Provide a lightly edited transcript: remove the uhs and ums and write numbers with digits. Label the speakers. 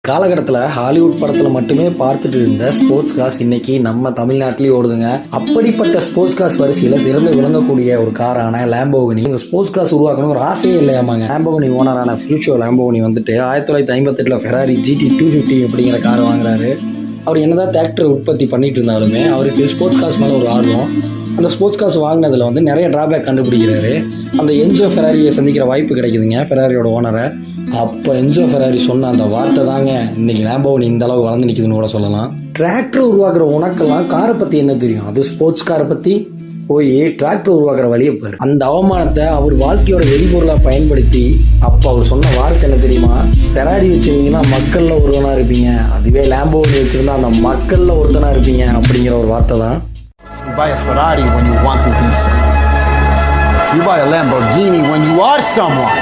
Speaker 1: காலகட்டத்தில் ஹாலிவுட் படத்தில் மட்டுமே பார்த்துட்டு இருந்த ஸ்போர்ட்ஸ் கார்ஸ் இன்னைக்கு நம்ம தமிழ்நாட்டிலேயே ஓடுதுங்க. அப்படிப்பட்ட ஸ்போர்ட்ஸ் கார்ஸ் வரிசையில் சிறந்து விளங்கக்கூடிய ஒரு காரான லேம்போகினி. இந்த ஸ்போர்ட்ஸ் கார்ஸ் உருவாக்கணும் ஒரு ஆசையே இல்லையாமாங்க. லேம்போகினி ஓனரான ஃபியூச்சோ லேம்போகினி வந்துட்டு 1958 ஃபெராரி GT 250 அப்படிங்கிற காரை வாங்குறாரு. அவர் என்னதான் டிராக்டர் உற்பத்தி பண்ணிட்டு இருந்தாலுமே அவருக்கு ஸ்போர்ட்ஸ் கார்ஸ் மேலே ஒரு ஆர்வம். அந்த ஸ்போர்ட்ஸ் கார்ஸ் வாங்கினதில் வந்து நிறைய டிராபேக் கண்டுபிடிக்கிறாரு. அந்த என்சோ ஃபெராரியை சந்திக்கிற வாய்ப்பு கிடைக்குதுங்க ஃபெராரியோட ஓனரை. அப்போ என்சோ ஃபெராரி சொன்ன அந்த வார்த்தை தாங்க இன்னைக்கு லேம்போகினி இந்த அளவு வளர்ந்து நிற்குதுன்னு கூட சொல்லலாம். டிராக்டர் உருவாக்குற உனக்கெல்லாம் காரை பற்றி என்ன தெரியும்? அது ஸ்போர்ட்ஸ் காரை பற்றி போய் டிராக்டர் உருவாக்குற வழியை பாரு. அந்த அவமானத்தை அவர் வாழ்க்கையோட வெடிபொருளாக பயன்படுத்தி அப்போ அவர் சொன்ன வார்த்தை என்ன தெரியுமா? ஃபெராரி வச்சிருந்தீங்கன்னா மக்களில் ஒருவனாக இருப்பீங்க, அதுவே லேம்போகினி வச்சிருந்தா அந்த மக்களில் ஒருத்தனாக இருப்பீங்க அப்படிங்கிற ஒரு வார்த்தை தான்.
Speaker 2: You buy a Ferrari when you want to be someone. You buy a Lamborghini when you are someone.